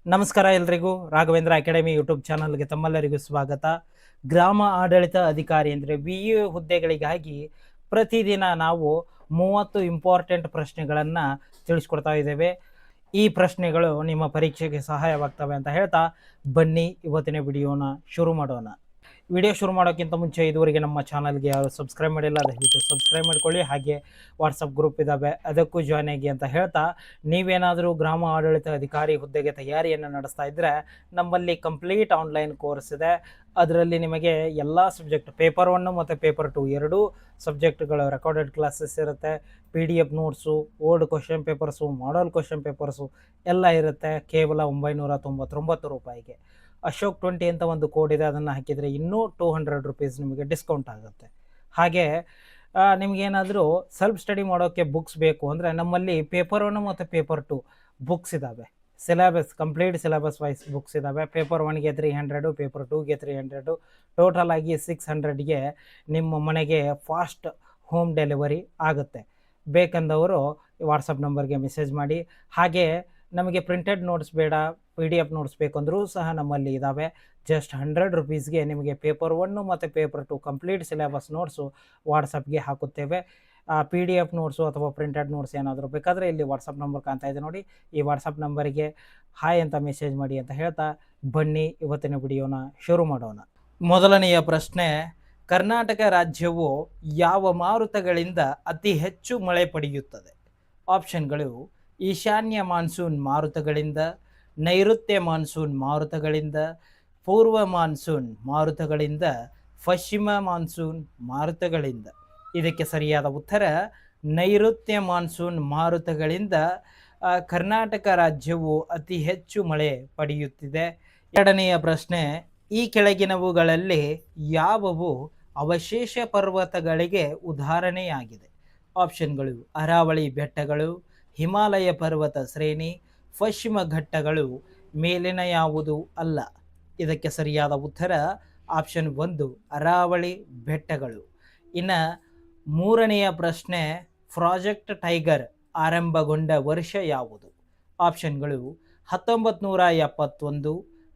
ನಮಸ್ಕಾರ ಎಲ್ರಿಗೂ. Raghavendra academy YouTube ಚಾನಲ್ಗೆ ತಮ್ಮೆಲ್ಲರಿಗೂ ಸ್ವಾಗತ. ಗ್ರಾಮ ಆಡಳಿತ ಅಧಿಕಾರಿ ಅಂದರೆ VA ಹುದ್ದೆಗಳಿಗಾಗಿ ಪ್ರತಿದಿನ ನಾವು 30 ಇಂಪಾರ್ಟೆಂಟ್ ಪ್ರಶ್ನೆಗಳನ್ನು ತಿಳಿಸ್ಕೊಡ್ತಾ ಇದ್ದೇವೆ. ಈ ಪ್ರಶ್ನೆಗಳು ನಿಮ್ಮ ಪರೀಕ್ಷೆಗೆ ಸಹಾಯವಾಗ್ತವೆ ಅಂತ ಹೇಳ್ತಾ ಬನ್ನಿ ಇವತ್ತಿನ ವಿಡಿಯೋನ ಶುರು ಮಾಡೋಣ. ವಿಡಿಯೋ ಶುರು ಮಾಡೋಕ್ಕಿಂತ ಮುಂಚೆ ಇದುವರೆಗೆ ನಮ್ಮ ಚಾನಲ್ಗೆ ಯಾರು ಸಬ್ಸ್ಕ್ರೈಬ್ ಮಾಡಿಲ್ಲ ದಯವಿಟ್ಟು ಸಬ್ಸ್ಕ್ರೈಬ್ ಮಾಡ್ಕೊಳ್ಳಿ. ಹಾಗೆ ವಾಟ್ಸಪ್ ಗ್ರೂಪ್ ಇದ್ದಾವೆ, ಅದಕ್ಕೂ ಜಾಯ್ನ್ ಆಗಿ ಅಂತ ಹೇಳ್ತಾ, ನೀವೇನಾದರೂ ಗ್ರಾಮ ಆಡಳಿತ ಅಧಿಕಾರಿ ಹುದ್ದೆಗೆ ತಯಾರಿಯನ್ನು ನಡೆಸ್ತಾ ಇದ್ದರೆ ನಮ್ಮಲ್ಲಿ ಕಂಪ್ಲೀಟ್ ಆನ್ಲೈನ್ ಕೋರ್ಸ್ ಇದೆ. ಅದರಲ್ಲಿ ನಿಮಗೆ ಎಲ್ಲ ಸಬ್ಜೆಕ್ಟ್ ಪೇಪರ್ 1 ಮತ್ತು ಪೇಪರ್ 2 ಎರಡೂ ಸಬ್ಜೆಕ್ಟ್ಗಳು ರೆಕಾರ್ಡೆಡ್ ಕ್ಲಾಸಸ್ ಇರುತ್ತೆ. PDF notes, old question papers, model question papers ಎಲ್ಲ ಇರುತ್ತೆ. ಕೇವಲ 999 ರೂಪಾಯಿಗೆ. ಅಶೋಕ್ 20 ಅಂತ ಒಂದು ಕೋಡ್ ಇದೆ, ಅದನ್ನು ಹಾಕಿದರೆ ಇನ್ನೂ 200 ರೂಪೀಸ್ ನಿಮಗೆ ಡಿಸ್ಕೌಂಟ್ ಆಗುತ್ತೆ. ಹಾಗೆ ನಿಮಗೇನಾದರೂ ಸೆಲ್ಫ್ ಸ್ಟಡಿ ಮಾಡೋಕ್ಕೆ ಬುಕ್ಸ್ ಬೇಕು ಅಂದರೆ ನಮ್ಮಲ್ಲಿ ಪೇಪರ್ 1 ಮತ್ತು ಪೇಪರ್ 2 ಬುಕ್ಸ್ ಇದ್ದಾವೆ. Syllabus complete syllabus wise books ಇದ್ದಾವೆ. ಪೇಪರ್ 1ಗೆ 300, ಪೇಪರ್ 2ಗೆ 300, ಟೋಟಲ್ ಆಗಿ 600ಗೆ ನಿಮ್ಮ ಮನೆಗೆ ಫಾಸ್ಟ್ ಹೋಮ್ ಡೆಲಿವರಿ ಆಗುತ್ತೆ. ಬೇಕಂದವರು ವಾಟ್ಸಪ್ ನಂಬರ್ಗೆ ಮೆಸೇಜ್ ಮಾಡಿ. ಹಾಗೆ ನಮಗೆ ಪ್ರಿಂಟೆಡ್ ನೋಟ್ಸ್ ಬೇಡ, PDF ನೋಟ್ಸ್ ಬೇಕಂದ್ರೂ ಸಹ ನಮ್ಮಲ್ಲಿ ಇದ್ದಾವೆ. ಜಸ್ಟ್ 100 ರೂಪೀಸ್ಗೆ ನಿಮಗೆ ಪೇಪರ್ 1 ಮತ್ತು ಪೇಪರ್ 2 ಕಂಪ್ಲೀಟ್ ಸಿಲೆಬಸ್ ನೋಟ್ಸು ವಾಟ್ಸಪ್ಗೆ ಹಾಕುತ್ತೇವೆ. PDF ನೋಟ್ಸು ಅಥವಾ ಪ್ರಿಂಟೆಡ್ ನೋಟ್ಸ್ ಏನಾದರೂ ಬೇಕಾದರೆ ಇಲ್ಲಿ ವಾಟ್ಸಪ್ ನಂಬರ್ ಕಾಣ್ತಾ ಇದೆ ನೋಡಿ, ಈ ವಾಟ್ಸಪ್ ನಂಬರಿಗೆ ಹಾಯ್ ಅಂತ ಮೆಸೇಜ್ ಮಾಡಿ ಅಂತ ಹೇಳ್ತಾ ಬನ್ನಿ ಇವತ್ತಿನ ವಿಡಿಯೋನ ಶುರು ಮಾಡೋಣ. ಮೊದಲನೆಯ ಪ್ರಶ್ನೆ, ಕರ್ನಾಟಕ ರಾಜ್ಯವು ಯಾವ ಮಾರುತಗಳಿಂದ ಅತಿ ಹೆಚ್ಚು ಮಳೆ ಪಡೆಯುತ್ತದೆ? ಆಪ್ಷನ್ಗಳು: ಈಶಾನ್ಯ ಮಾನ್ಸೂನ್ ಮಾರುತಗಳಿಂದ, ನೈಋತ್ಯ ಮಾನ್ಸೂನ್ ಮಾರುತಗಳಿಂದ, ಪೂರ್ವ ಮಾನ್ಸೂನ್ ಮಾರುತಗಳಿಂದ, ಪಶ್ಚಿಮ ಮಾನ್ಸೂನ್ ಮಾರುತಗಳಿಂದ. ಇದಕ್ಕೆ ಸರಿಯಾದ ಉತ್ತರ ನೈಋತ್ಯ ಮಾನ್ಸೂನ್ ಮಾರುತಗಳಿಂದ ಕರ್ನಾಟಕ ರಾಜ್ಯವು ಅತಿ ಹೆಚ್ಚು ಮಳೆ ಪಡೆಯುತ್ತಿದೆ. ಎರಡನೆಯ ಪ್ರಶ್ನೆ, ಈ ಕೆಳಗಿನವುಗಳಲ್ಲಿ ಯಾವುವು ಅವಶೇಷ ಪರ್ವತಗಳಿಗೆ ಉದಾಹರಣೆಯಾಗಿದೆ? ಆಪ್ಷನ್ಗಳು: ಅರಾವಳಿ ಬೆಟ್ಟಗಳು, ಹಿಮಾಲಯ ಪರ್ವತ ಶ್ರೇಣಿ, ಪಶ್ಚಿಮ ಘಟ್ಟಗಳು. ಮೇಲಿನ ಯಾವುದು ಅಲ್ಲ? ಇದಕ್ಕೆ ಸರಿಯಾದ ಉತ್ತರ ಆಪ್ಷನ್ 1 ಅರಾವಳಿ ಬೆಟ್ಟಗಳು. ಇನ್ನು ಮೂರನೆಯ ಪ್ರಶ್ನೆ, ಪ್ರಾಜೆಕ್ಟ್ ಟೈಗರ್ ಆರಂಭಗೊಂಡ ವರ್ಷ ಯಾವುದು? ಆಪ್ಷನ್ಗಳು: 1971,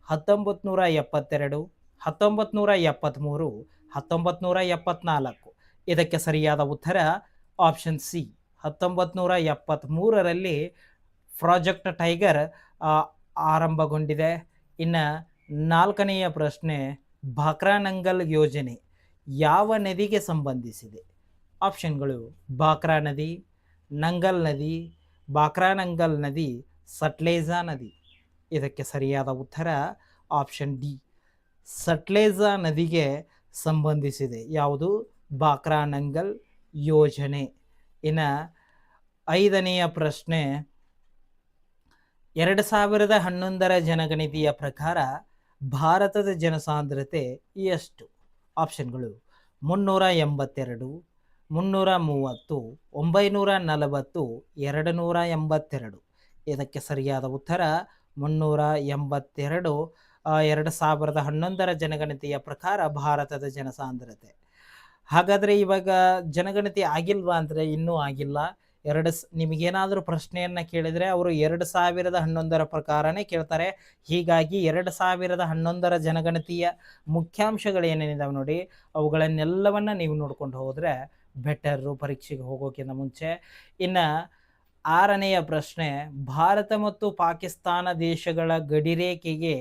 1972, 1973, 1974. ಇದಕ್ಕೆ ಸರಿಯಾದ ಉತ್ತರ ಆಪ್ಷನ್ ಸಿ 1973ರಲ್ಲಿ ಪ್ರಾಜೆಕ್ಟ್ ಟೈಗರ್ ಆರಂಭಗೊಂಡಿದೆ. ಇನ್ನು ನಾಲ್ಕನೆಯ ಪ್ರಶ್ನೆ, ಭಾಕ್ರಾನಂಗಲ್ ಯೋಜನೆ ಯಾವ ನದಿಗೆ ಸಂಬಂಧಿಸಿದೆ? ಆಪ್ಷನ್ಗಳು: ಭಾಕ್ರಾ ನದಿ, ನಂಗಲ್ ನದಿ, ಭಾಕ್ರಾನಂಗಲ್ ನದಿ, ಸಟ್ಲೇಜಾ ನದಿ. ಇದಕ್ಕೆ ಸರಿಯಾದ ಉತ್ತರ ಆಪ್ಷನ್ ಡಿ ಸಟ್ಲೇಜಾ ನದಿಗೆ ಸಂಬಂಧಿಸಿದೆ. ಯಾವುದು? ಭಾಕ್ರಾನಂಗಲ್ ಯೋಜನೆ. ಇನ್ನು ಐದನೆಯ ಪ್ರಶ್ನೆ, 2011ರ ಜನಗಣತಿಯ ಪ್ರಕಾರ ಭಾರತದ ಜನಸಾಂದ್ರತೆ ಎಷ್ಟು? ಆಪ್ಷನ್ಗಳು: 382, 330, 940, 282. ಇದಕ್ಕೆ ಸರಿಯಾದ ಉತ್ತರ 382. 2011ರ ಜನಗಣತಿಯ ಪ್ರಕಾರ ಭಾರತದ ಜನಸಾಂದ್ರತೆ. ಹಾಗಾದರೆ ಇವಾಗ ಜನಗಣತಿ ಆಗಿಲ್ವಾ ಅಂದರೆ ಇನ್ನೂ ಆಗಿಲ್ಲ. ನಿಮಗೇನಾದರೂ ಪ್ರಶ್ನೆಯನ್ನು ಕೇಳಿದರೆ ಅವರು 2011ರ ಪ್ರಕಾರನೇ ಕೇಳ್ತಾರೆ. ಹೀಗಾಗಿ 2011ರ ಜನಗಣತಿಯ ಮುಖ್ಯಾಂಶಗಳೇನೇನಿದಾವೆ ನೋಡಿ, ಅವುಗಳನ್ನೆಲ್ಲವನ್ನು ನೀವು ನೋಡ್ಕೊಂಡು ಹೋದರೆ ಬೆಟರು ಪರೀಕ್ಷೆಗೆ ಹೋಗೋಕ್ಕಿಂತ ಮುಂಚೆ. ಇನ್ನು ಆರನೆಯ ಪ್ರಶ್ನೆ, ಭಾರತ ಮತ್ತು ಪಾಕಿಸ್ತಾನ ದೇಶಗಳ ಗಡಿರೇಖೆಗೆ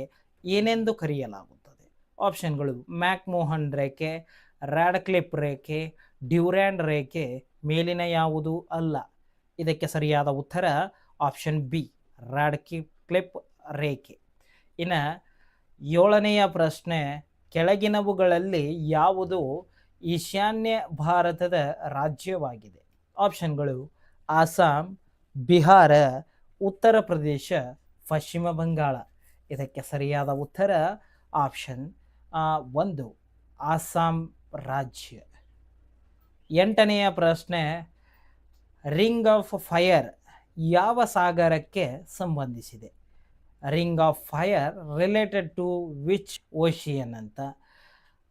ಏನೆಂದು ಕರೆಯಲಾಗುತ್ತದೆ? ಆಪ್ಷನ್ಗಳು: ಮ್ಯಾಕ್ಮೋಹನ್ ರೇಖೆ, ರಾಡ್ಕ್ಲಿಫ್ ರೇಖೆ, ಡ್ಯೂರ್ಯಾಂಡ್ ರೇಖೆ. ಮೇಲಿನ ಯಾವುದು ಅಲ್ಲ? ಇದಕ್ಕೆ ಸರಿಯಾದ ಉತ್ತರ ಆಪ್ಷನ್ ಬಿ ರಾಡ್ಕ್ಲಿಫ್ ರೇಖೆ. ಇನ್ನು ಏಳನೆಯ ಪ್ರಶ್ನೆ, ಕೆಳಗಿನವುಗಳಲ್ಲಿ ಯಾವುದು ಈಶಾನ್ಯ ಭಾರತದ ರಾಜ್ಯವಾಗಿದೆ? ಆಪ್ಷನ್ಗಳು: ಅಸ್ಸಾಂ, ಬಿಹಾರ, ಉತ್ತರ ಪ್ರದೇಶ, ಪಶ್ಚಿಮ ಬಂಗಾಳ. ಇದಕ್ಕೆ ಸರಿಯಾದ ಉತ್ತರ ಆಪ್ಷನ್ 1 ಅಸ್ಸಾಂ ರಾಜ್ಯ. ಎಂಟನೆಯ ಪ್ರಶ್ನೆ, ರಿಂಗ್ ಆಫ್ ಫೈರ್ ಯಾವ ಸಾಗರಕ್ಕೆ ಸಂಬಂಧಿಸಿದೆ? Ring of fire related to which ocean ಅಂತ.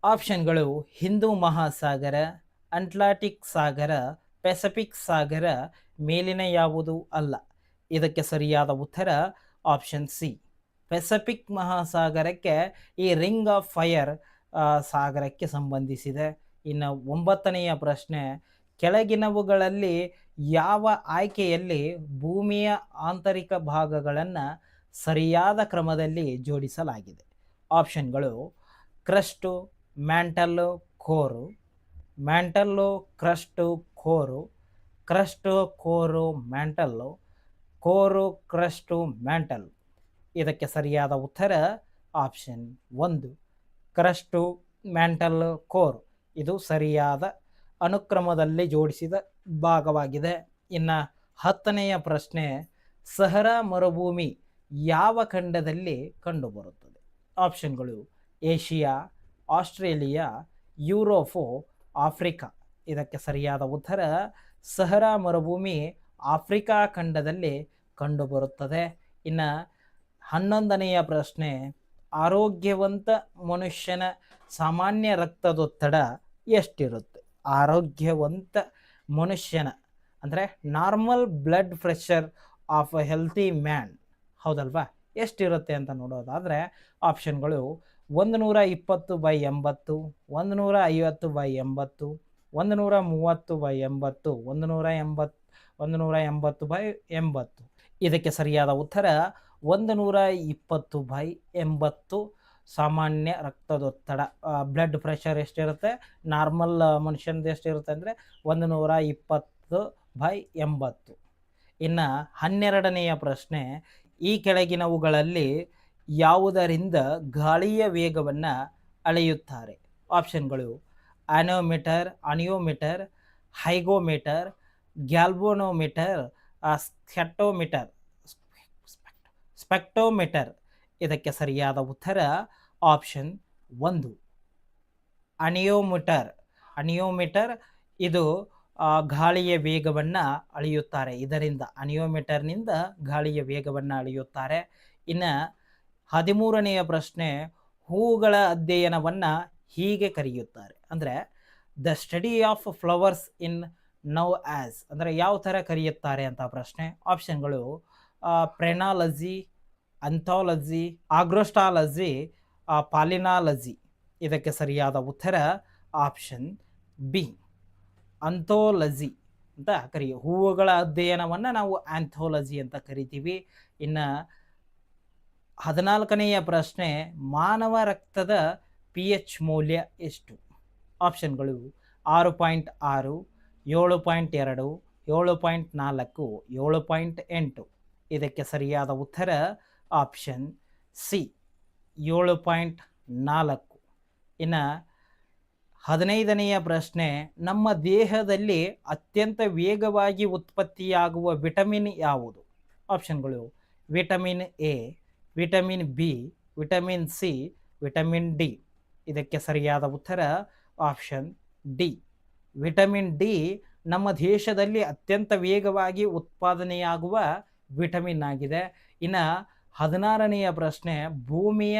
ಆಪ್ಷನ್ಗಳು: ಹಿಂದೂ ಮಹಾಸಾಗರ, ಅಟ್ಲಾಂಟಿಕ್ ಸಾಗರ, ಪೆಸಿಫಿಕ್ ಸಾಗರ. ಮೇಲಿನ ಯಾವುದು ಅಲ್ಲ? ಇದಕ್ಕೆ ಸರಿಯಾದ ಉತ್ತರ ಆಪ್ಷನ್ ಸಿ ಪೆಸಿಫಿಕ್ ಮಹಾಸಾಗರಕ್ಕೆ ಈ ರಿಂಗ್ ಆಫ್ ಫೈರ್ ಸಾಗರಕ್ಕೆ ಸಂಬಂಧಿಸಿದೆ. ಇನ್ನು 9ನೆಯ ಪ್ರಶ್ನೆ, ಕೆಳಗಿನವುಗಳಲ್ಲಿ ಯಾವ ಆಯ್ಕೆಯಲ್ಲಿ ಭೂಮಿಯ ಆಂತರಿಕ ಭಾಗಗಳನ್ನು ಸರಿಯಾದ ಕ್ರಮದಲ್ಲಿ ಜೋಡಿಸಲಾಗಿದೆ? ಆಪ್ಷನ್ಗಳು ಕ್ರಸ್ಟು, ಮ್ಯಾಂಟಲ್ಲು, ಕೋರು, ಮ್ಯಾಂಟಲ್ಲು, ಕ್ರಸ್ಟು, ಕೋರು, ಕ್ರಸ್ಟು, ಕೋರು, ಮ್ಯಾಂಟಲ್ಲು, ಕೋರು, ಕ್ರಸ್ಟು, ಮ್ಯಾಂಟಲ್. ಇದಕ್ಕೆ ಸರಿಯಾದ ಉತ್ತರ ಆಪ್ಷನ್ 1 ಕ್ರಸ್ಟು, ಮ್ಯಾಂಟಲ್, ಕೋರ್. ಇದು ಸರಿಯಾದ ಅನುಕ್ರಮದಲ್ಲಿ ಜೋಡಿಸಿದ ಭಾಗವಾಗಿದೆ. ಇನ್ನು 10ನೆಯ ಪ್ರಶ್ನೆ, ಸಹರಾ ಮರುಭೂಮಿ ಯಾವ ಖಂಡದಲ್ಲಿ ಕಂಡುಬರುತ್ತದೆ? ಆಪ್ಷನ್ಗಳು ಏಷ್ಯಾ, ಆಸ್ಟ್ರೇಲಿಯಾ, ಯುರೋಪು, ಆಫ್ರಿಕಾ. ಇದಕ್ಕೆ ಸರಿಯಾದ ಉತ್ತರ ಸಹರಾ ಮರುಭೂಮಿ ಆಫ್ರಿಕಾ ಖಂಡದಲ್ಲಿ ಕಂಡುಬರುತ್ತದೆ. ಇನ್ನು 11ನೆಯ ಪ್ರಶ್ನೆ, ಆರೋಗ್ಯವಂತ ಮನುಷ್ಯನ ಸಾಮಾನ್ಯ ರಕ್ತದೊತ್ತಡ ಎಷ್ಟಿರುತ್ತೆ? ಆರೋಗ್ಯವಂತ ಮನುಷ್ಯನ ಅಂದರೆ normal blood pressure of a healthy man, ಹೌದಲ್ವಾ, ಎಷ್ಟಿರುತ್ತೆ ಅಂತ ನೋಡೋದಾದರೆ ಆಪ್ಷನ್ಗಳು 120/80, 150/80, 130/80, 180/80. ಇದಕ್ಕೆ ಸರಿಯಾದ ಉತ್ತರ 120/80 ಸಾಮಾನ್ಯ ರಕ್ತದೊತ್ತಡ. ಬ್ಲಡ್ ಪ್ರೆಷರ್ ಎಷ್ಟಿರುತ್ತೆ, ನಾರ್ಮಲ್ ಮನುಷ್ಯನದು ಎಷ್ಟಿರುತ್ತೆ ಅಂದರೆ 120/80. ಇನ್ನು 12ನೆಯ ಪ್ರಶ್ನೆ, ಈ ಕೆಳಗಿನವುಗಳಲ್ಲಿ ಯಾವುದರಿಂದ ಗಾಳಿಯ ವೇಗವನ್ನು ಅಳೆಯುತ್ತಾರೆ? ಆಪ್ಷನ್ಗಳು ಆನೋಮೀಟರ್, ಅನಿಯೋಮೀಟರ್, ಹೈಗೋಮೀಟರ್, ಗ್ಯಾಲ್ವನೋಮೀಟರ್, ಸ್ಪೆಕ್ಟೋಮೀಟರ್. ಇದಕ್ಕೆ ಸರಿಯಾದ ಉತ್ತರ ಆಪ್ಷನ್ 1 ಅನಿಯೋಮೀಟರ್. ಅನಿಯೋಮೀಟರ್ ಇದು ಗಾಳಿಯ ವೇಗವನ್ನು ಅಳೆಯುತ್ತಾರೆ. ಇದರಿಂದ ಅನಿಯೋಮೀಟರ್ನಿಂದ ಗಾಳಿಯ ವೇಗವನ್ನು ಅಳೆಯುತ್ತಾರೆ. ಇನ್ನು 13ನೆಯ ಪ್ರಶ್ನೆ, ಹೂಗಳ ಅಧ್ಯಯನವನ್ನು ಹೀಗೆ ಕರೆಯುತ್ತಾರೆ ಅಂದರೆ the study of flowers in now as ಅಂದರೆ ಯಾವ ಥರ ಕರೆಯುತ್ತಾರೆ ಅಂತ ಪ್ರಶ್ನೆ. ಆಪ್ಷನ್ಗಳು ಪ್ರೆನಾಲಜಿ, ಅಂಥಾಲಜಿ, ಆಗ್ರೋಸ್ಟಾಲಜಿ, ಪಾಲಿನಾಲಜಿ. ಇದಕ್ಕೆ ಸರಿಯಾದ ಉತ್ತರ ಆಪ್ಷನ್ ಬಿ ಅಂಥೋಲಜಿ ಅಂತ ಹೂವುಗಳ ಅಧ್ಯಯನವನ್ನು ನಾವು ಆಂಥೋಲಜಿ ಅಂತ ಕರಿತೀವಿ. ಇನ್ನು 14ನೆಯ ಪ್ರಶ್ನೆ, ಮಾನವ ರಕ್ತದ pH ಮೌಲ್ಯ ಎಷ್ಟು? ಆಪ್ಷನ್ಗಳು 6.6, 7.2, 7.4, 7.8. ಇದಕ್ಕೆ ಸರಿಯಾದ ಉತ್ತರ ಆಪ್ಷನ್ ಸಿ 7.4. ಇನ್ನು 15ನೆಯ ಪ್ರಶ್ನೆ, ನಮ್ಮ ದೇಹದಲ್ಲಿ ಅತ್ಯಂತ ವೇಗವಾಗಿ ಉತ್ಪತ್ತಿಯಾಗುವ ವಿಟಮಿನ್ ಯಾವುದು? ಆಪ್ಷನ್ಗಳು vitamin A, vitamin B, vitamin C, vitamin D. ಇದಕ್ಕೆ ಸರಿಯಾದ ಉತ್ತರ ಆಪ್ಷನ್ ಡಿ ವಿಟಮಿನ್ ಡಿ ನಮ್ಮ ದೇಶದಲ್ಲಿ ಅತ್ಯಂತ ವೇಗವಾಗಿ ಉತ್ಪಾದನೆಯಾಗುವ ವಿಟಮಿನ್ ಆಗಿದೆ. ಇನ್ನು 16ನೆಯ ಪ್ರಶ್ನೆ, ಭೂಮಿಯ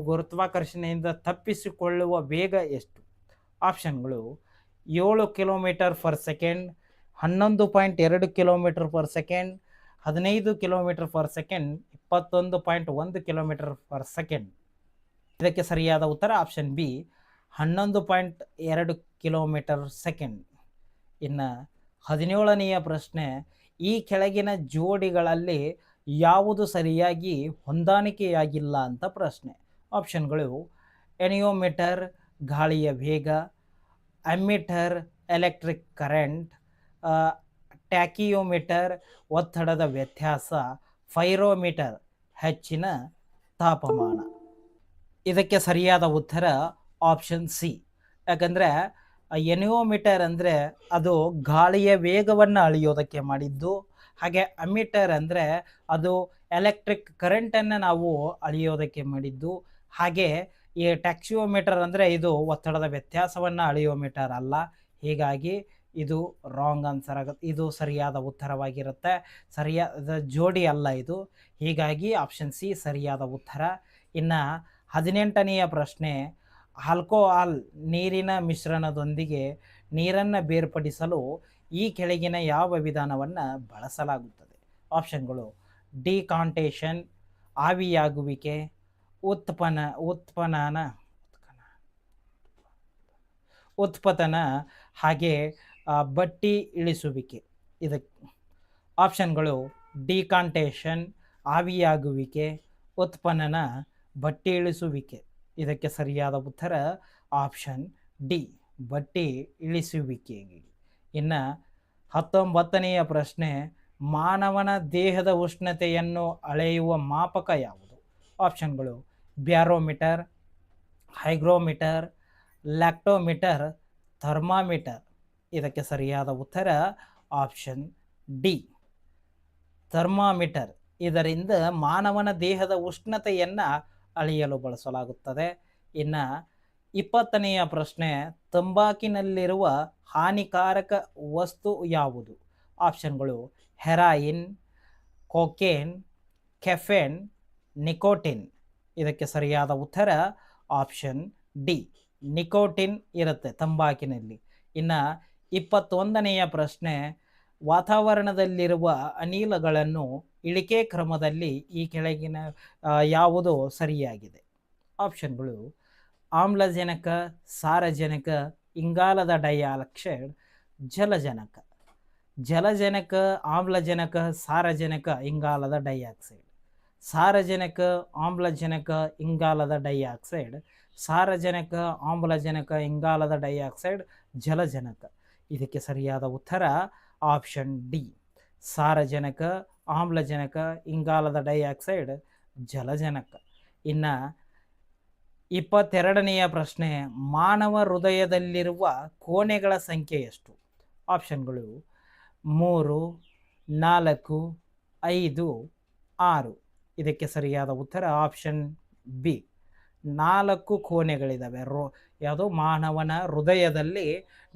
ಗುರುತ್ವಾಕರ್ಷಣೆಯಿಂದ ತಪ್ಪಿಸಿಕೊಳ್ಳುವ ವೇಗ ಎಷ್ಟು? ಆಪ್ಷನ್ಗಳು 7 km/s, 11.2 km/s, 15 km/s, 21.1 km/s. ಇದಕ್ಕೆ ಸರಿಯಾದ ಉತ್ತರ ಆಪ್ಷನ್ ಬಿ 11.2 km/s. ಇನ್ನು 17ನೆಯ ಪ್ರಶ್ನೆ, ಈ ಕೆಳಗಿನ ಜೋಡಿಗಳಲ್ಲಿ ಯಾವುದು ಸರಿಯಾಗಿ ಹೊಂದಾಣಿಕೆಯಾಗಿಲ್ಲ ಅಂತ ಪ್ರಶ್ನೆ. ಆಪ್ಷನ್ಗಳು ಎನಿಯೋಮೀಟರ್ ಗಾಳಿಯ ವೇಗ, ಅಮ್ಮೀಟರ್ ಎಲೆಕ್ಟ್ರಿಕ್ ಕರೆಂಟ್, ಟ್ಯಾಕಿಯೋಮೀಟರ್ ಒತ್ತಡದ ವ್ಯತ್ಯಾಸ, ಫೈರೋಮೀಟರ್ ಹೆಚ್ಚಿನ ತಾಪಮಾನ. ಇದಕ್ಕೆ ಸರಿಯಾದ ಉತ್ತರ ಆಪ್ಷನ್ ಸಿ. ಯಾಕಂದರೆ ಎನಿಯೋಮೀಟರ್ ಅಂದರೆ ಅದು ಗಾಳಿಯ ವೇಗವನ್ನು ಅಳೆಯೋದಕ್ಕೆ ಮಾಡಿದ್ದು. ಹಾಗೆ ಅಮ್ಮೀಟರ್ ಅಂದರೆ ಅದು ಎಲೆಕ್ಟ್ರಿಕ್ ಕರೆಂಟನ್ನು ನಾವು ಅಳೆಯೋದಕ್ಕೆ ಮಾಡಿದ್ದು. ಹಾಗೆ ಈ ಟ್ಯಾಕ್ಸಿಯೋಮೀಟರ್ ಅಂದರೆ ಇದು ಒತ್ತಡದ ವ್ಯತ್ಯಾಸವನ್ನು ಅಳೆಯೋ ಮೀಟರ್ ಅಲ್ಲ. ಹೀಗಾಗಿ ಇದು ರಾಂಗ್ ಆನ್ಸರ್ ಆಗುತ್ತೆ. ಇದು ಸರಿಯಾದ ಉತ್ತರವಾಗಿರುತ್ತೆ, ಸರಿಯಾದ ಜೋಡಿ ಅಲ್ಲ ಇದು. ಹೀಗಾಗಿ ಆಪ್ಷನ್ ಸಿ ಸರಿಯಾದ ಉತ್ತರ. ಇನ್ನು 18ನೆಯ ಪ್ರಶ್ನೆ, ಆಲ್ಕೋಹಾಲ್ ನೀರಿನ ಮಿಶ್ರಣದೊಂದಿಗೆ ನೀರನ್ನು ಬೇರ್ಪಡಿಸಲು ಈ ಕೆಳಗಿನ ಯಾವ ವಿಧಾನವನ್ನು ಬಳಸಲಾಗುತ್ತದೆ? ಆಪ್ಷನ್ಗಳು ಡಿಕಾಂಟೇಷನ್ ಆವಿಯಾಗುವಿಕೆ, ಉತ್ಪನ್ನ ಉತ್ಪತನ ಹಾಗೆ ಬಟ್ಟಿ ಇಳಿಸುವಿಕೆ. ಇದಕ್ಕೆ ಆಪ್ಷನ್ಗಳು ಡಿಕಾಂಟೇಷನ್, ಆವಿಯಾಗುವಿಕೆ, ಉತ್ಪನ್ನನ, ಬಟ್ಟಿ ಇಳಿಸುವಿಕೆ. ಇದಕ್ಕೆ ಸರಿಯಾದ ಉತ್ತರ ಆಪ್ಷನ್ ಡಿ, ಬಟ್ಟಿ ಇಳಿಸುವಿಕೆ. ಇನ್ನು 19ನೆಯ ಪ್ರಶ್ನೆ, ಮಾನವನ ದೇಹದ ಉಷ್ಣತೆಯನ್ನು ಅಳೆಯುವ ಮಾಪಕ ಯಾವುದು? ಆಪ್ಷನ್ಗಳು ಬ್ಯಾರೋಮೀಟರ್, ಹೈಗ್ರೋಮೀಟರ್, ಲ್ಯಾಕ್ಟೋಮೀಟರ್, ಥರ್ಮಾಮೀಟರ್. ಇದಕ್ಕೆ ಸರಿಯಾದ ಉತ್ತರ ಆಪ್ಷನ್ ಡಿ, ಥರ್ಮಾಮೀಟರ್. ಇದರಿಂದ ಮಾನವನ ದೇಹದ ಉಷ್ಣತೆಯನ್ನು ಅಳೆಯಲು ಬಳಸಲಾಗುತ್ತದೆ. ಇನ್ನು 20ನೆಯ ಪ್ರಶ್ನೆ, ತಂಬಾಕಿನಲ್ಲಿರುವ ಹಾನಿಕಾರಕ ವಸ್ತು ಯಾವುದು? ಆಪ್ಷನ್ಗಳು ಹೆರಾಯಿನ್, ಕೊಕೇನ್, ಕೆಫೆನ್, ನಿಕೋಟಿನ್. ಇದಕ್ಕೆ ಸರಿಯಾದ ಉತ್ತರ ಆಪ್ಷನ್ ಡಿ, ನಿಕೋಟಿನ್ ಇರುತ್ತೆ ತಂಬಾಕಿನಲ್ಲಿ. ಇನ್ನು 21ನೆಯ ಪ್ರಶ್ನೆ, ವಾತಾವರಣದಲ್ಲಿರುವ ಅನಿಲಗಳನ್ನು ಇಳಿಕೆ ಕ್ರಮದಲ್ಲಿ ಈ ಕೆಳಗಿನ ಯಾವುದು ಸರಿಯಾಗಿದೆ? ಆಪ್ಷನ್ಗಳು ಆಮ್ಲಜನಕ, ಸಾರಜನಕ, ಇಂಗಾಲದ ಡೈಆಕ್ಸೈಡ್, ಜಲಜನಕ. ಜಲಜನಕ, ಆಮ್ಲಜನಕ, ಸಾರಜನಕ, ಇಂಗಾಲದ ಡೈಆಕ್ಸೈಡ್. ಸಾರಜನಕ, ಆಮ್ಲಜನಕ, ಇಂಗಾಲದ ಡೈಆಕ್ಸೈಡ್, ಸಾರಜನಕ, ಆಮ್ಲಜನಕ, ಇಂಗಾಲದ ಡೈಆಕ್ಸೈಡ್, ಜಲಜನಕ. ಇದಕ್ಕೆ ಸರಿಯಾದ ಉತ್ತರ ಆಪ್ಷನ್ ಡಿ, ಸಾರಜನಕ, ಆಮ್ಲಜನಕ, ಇಂಗಾಲದ ಡೈಆಕ್ಸೈಡ್, ಜಲಜನಕ. ಇನ್ನು 22ನೆಯ ಪ್ರಶ್ನೆ, ಮಾನವ ಹೃದಯದಲ್ಲಿರುವ ಕೋಣೆಗಳ ಸಂಖ್ಯೆ ಎಷ್ಟು? ಆಪ್ಷನ್ಗಳು 3, 4, 5, 6. ಇದಕ್ಕೆ ಸರಿಯಾದ ಉತ್ತರ ಆಪ್ಷನ್ ಬಿ, 4 ಕೋಣೆಗಳಿದ್ದಾವೆ. ಯಾವುದು ಮಾನವನ ಹೃದಯದಲ್ಲಿ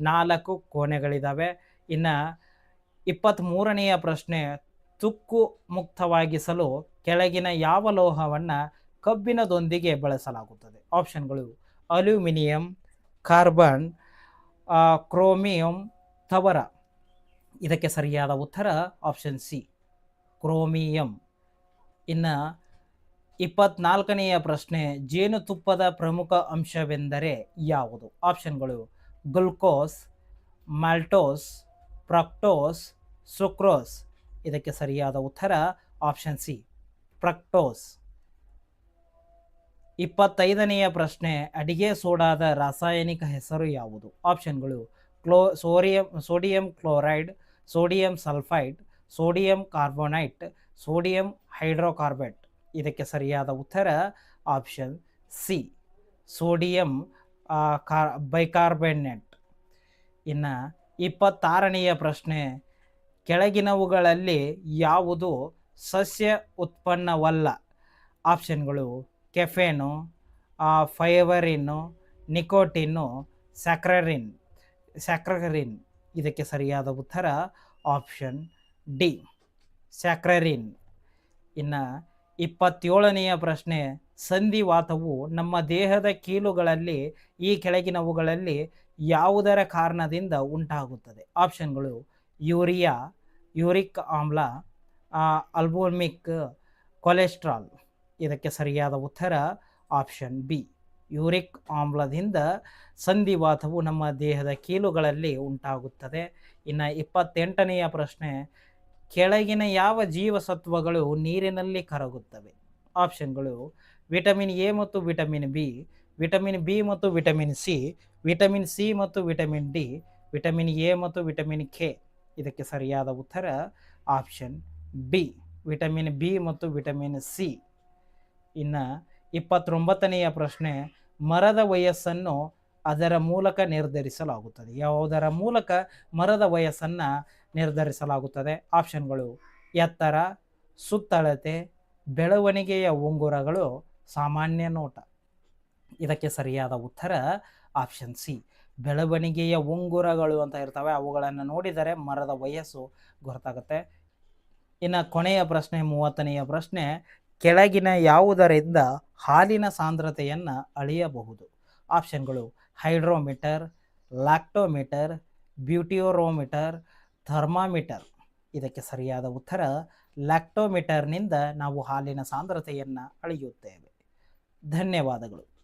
4 ಕೋಣೆಗಳಿದ್ದಾವೆ. ಇನ್ನು 23ನೆಯ ಪ್ರಶ್ನೆ, ತುಕ್ಕು ಮುಕ್ತವಾಗಿಸಲು ಕೆಳಗಿನ ಯಾವ ಲೋಹವನ್ನು ಕಬ್ಬಿಣದೊಂದಿಗೆ ಬಳಸಲಾಗುತ್ತದೆ? ಆಪ್ಷನ್ಗಳು ಅಲ್ಯೂಮಿನಿಯಂ, ಕಾರ್ಬನ್, ಕ್ರೋಮಿಯಂ, ತವರ. ಇದಕ್ಕೆ ಸರಿಯಾದ ಉತ್ತರ ಆಪ್ಷನ್ ಸಿ, ಕ್ರೋಮಿಯಂ. ಇನ್ನು 24ನೆಯ ಪ್ರಶ್ನೆ, ಜೇನುತುಪ್ಪದ ಪ್ರಮುಖ ಅಂಶವೆಂದರೆ ಯಾವುದು? ಆಪ್ಷನ್ಗಳು ಗ್ಲುಕೋಸ್, ಮಾಲ್ಟೋಸ್, ಫ್ರಕ್ಟೋಸ್, ಸುಕ್ರೋಸ್. ಇದಕ್ಕೆ ಸರಿಯಾದ ಉತ್ತರ ಆಪ್ಷನ್ ಸಿ, ಫ್ರಕ್ಟೋಸ್. 25ನೆಯ ಪ್ರಶ್ನೆ, ಅಡಿಗೆ ಸೋಡಾದ ರಾಸಾಯನಿಕ ಹೆಸರು ಯಾವುದು? ಆಪ್ಷನ್ಗಳು sodium chloride, sodium sulphide, sodium carbonate, sodium hydrocarbide. ಇದಕ್ಕೆ ಸರಿಯಾದ ಉತ್ತರ ಆಪ್ಷನ್ ಸಿ, ಸೋಡಿಯಂ ಬೈಕಾರ್ಬನೇಟ್. ಇನ್ನು 26ನೆಯ ಪ್ರಶ್ನೆ, ಕೆಳಗಿನವುಗಳಲ್ಲಿ ಯಾವುದು ಸಸ್ಯ ಉತ್ಪನ್ನವಲ್ಲ? ಆಪ್ಷನ್ಗಳು ಕೆಫೆನು, ಫೈವರಿನ್ನು, ನಿಕೋಟಿನ್ನು, ಸ್ಯಾಕ್ರರಿನ್. ಇದಕ್ಕೆ ಸರಿಯಾದ ಉತ್ತರ ಆಪ್ಷನ್ ಡಿ, ಸ್ಯಾಕ್ರರಿನ್. ಇನ್ನು 27ನೆಯ ಪ್ರಶ್ನೆ, ಸಂಧಿವಾತವು ನಮ್ಮ ದೇಹದ ಕೀಲುಗಳಲ್ಲಿ ಈ ಕೆಳಗಿನವುಗಳಲ್ಲಿ ಯಾವುದರ ಕಾರಣದಿಂದ ಉಂಟಾಗುತ್ತದೆ? ಆಪ್ಷನ್ಗಳು ಯೂರಿಯಾ, ಯೂರಿಕ್ ಆಮ್ಲ, ಅಲ್ಬುಮಿಕ್, ಕೊಲೆಸ್ಟ್ರಾಲ್. ಇದಕ್ಕೆ ಸರಿಯಾದ ಉತ್ತರ ಆಪ್ಷನ್ ಬಿ, ಯೂರಿಕ್ ಆಮ್ಲದಿಂದ ಸಂಧಿವಾತವು ನಮ್ಮ ದೇಹದ ಕೀಲುಗಳಲ್ಲಿ ಉಂಟಾಗುತ್ತದೆ. ಇನ್ನು 28ನೆಯ ಪ್ರಶ್ನೆ, ಕೆಳಗಿನ ಯಾವ ಜೀವಸತ್ವಗಳು ನೀರಿನಲ್ಲಿ ಕರಗುತ್ತವೆ? ಆಪ್ಷನ್ಗಳು ವಿಟಮಿನ್ ಎ ಮತ್ತು ವಿಟಮಿನ್ ಬಿ, ವಿಟಮಿನ್ ಬಿ ಮತ್ತು ವಿಟಮಿನ್ ಸಿ, ವಿಟಮಿನ್ ಸಿ ಮತ್ತು ವಿಟಮಿನ್ ಡಿ, ವಿಟಮಿನ್ ಎ ಮತ್ತು ವಿಟಮಿನ್ ಕೆ. ಇದಕ್ಕೆ ಸರಿಯಾದ ಉತ್ತರ ಆಪ್ಷನ್ ಬಿ, ವಿಟಮಿನ್ ಬಿ ಮತ್ತು ವಿಟಮಿನ್ ಸಿ. ಇನ್ನು 29ನೆಯ ಪ್ರಶ್ನೆ, ಮರದ ವಯಸ್ಸನ್ನು ಅದರ ಮೂಲಕ ನಿರ್ಧರಿಸಲಾಗುತ್ತದೆ. ಯಾವುದರ ಮೂಲಕ ಮರದ ವಯಸ್ಸನ್ನು ನಿರ್ಧರಿಸಲಾಗುತ್ತದೆ? ಆಪ್ಷನ್ಗಳು ಎತ್ತರ, ಸುತ್ತಳತೆ, ಬೆಳವಣಿಗೆಯ ಉಂಗುರಗಳು, ಸಾಮಾನ್ಯ ನೋಟ. ಇದಕ್ಕೆ ಸರಿಯಾದ ಉತ್ತರ ಆಪ್ಷನ್ ಸಿ, ಬೆಳವಣಿಗೆಯ ಉಂಗುರಗಳು ಅಂತ ಇರ್ತವೆ, ಅವುಗಳನ್ನು ನೋಡಿದರೆ ಮರದ ವಯಸ್ಸು ಗೊತ್ತಾಗುತ್ತೆ. ಇನ್ನು ಕೊನೆಯ ಪ್ರಶ್ನೆ 30ನೆಯ ಪ್ರಶ್ನೆ, ಕೆಳಗಿನ ಯಾವುದರಿಂದ ಹಾಲಿನ ಸಾಂದ್ರತೆಯನ್ನು ಅಳೆಯಬಹುದು? ಆಪ್ಷನ್ಗಳು ಹೈಡ್ರೋಮೀಟರ್, ಲ್ಯಾಕ್ಟೋಮೀಟರ್, ಬ್ಯೂಟಿಯೋರೋಮೀಟರ್, ಥರ್ಮಾಮೀಟರ್. ಇದಕ್ಕೆ ಸರಿಯಾದ ಉತ್ತರ ಲ್ಯಾಕ್ಟೋಮೀಟರ್ನಿಂದ ನಾವು ಹಾಲಿನ ಸಾಂದ್ರತೆಯನ್ನು ಅಳೆಯುತ್ತೇವೆ. ಧನ್ಯವಾದಗಳು.